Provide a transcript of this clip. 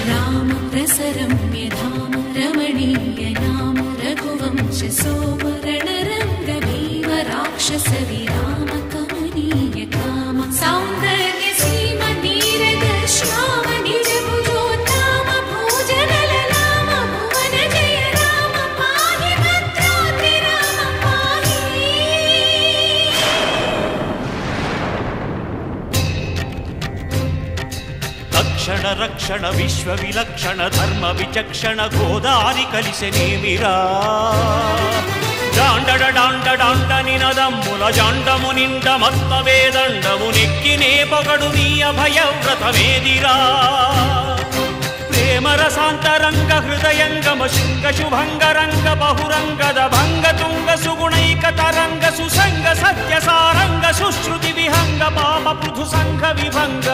राम रसरम्य धाम रमणीय नाम रघुवंश सोम रणरंग भीम राक्षस विराम कमनीय काम सौंदर्य सीम नीरद श्याम निज भुजोत्तम भोजन ललाम भुवन जय राम पाहि भद्रोति राम पाहि। रक्षण रक्षण विश्व विलक्षण धर्म विचक्षण गोदारि कलिसेनेमिरा डांडड डांड डांड निनदम्मुल जांडमु निंड मत्त वेदंडमु नेक्किने पगडु नी अभय व्रतमेदिरा प्रेम रसांतरंग हृदयंगम शुंग शुभंग रंग बहुरंगद भंग तुंग सुगुणैक तरंग सुसंग सत्य सारंग सुश्रुति विहंग पाप पृथु संघ विभंग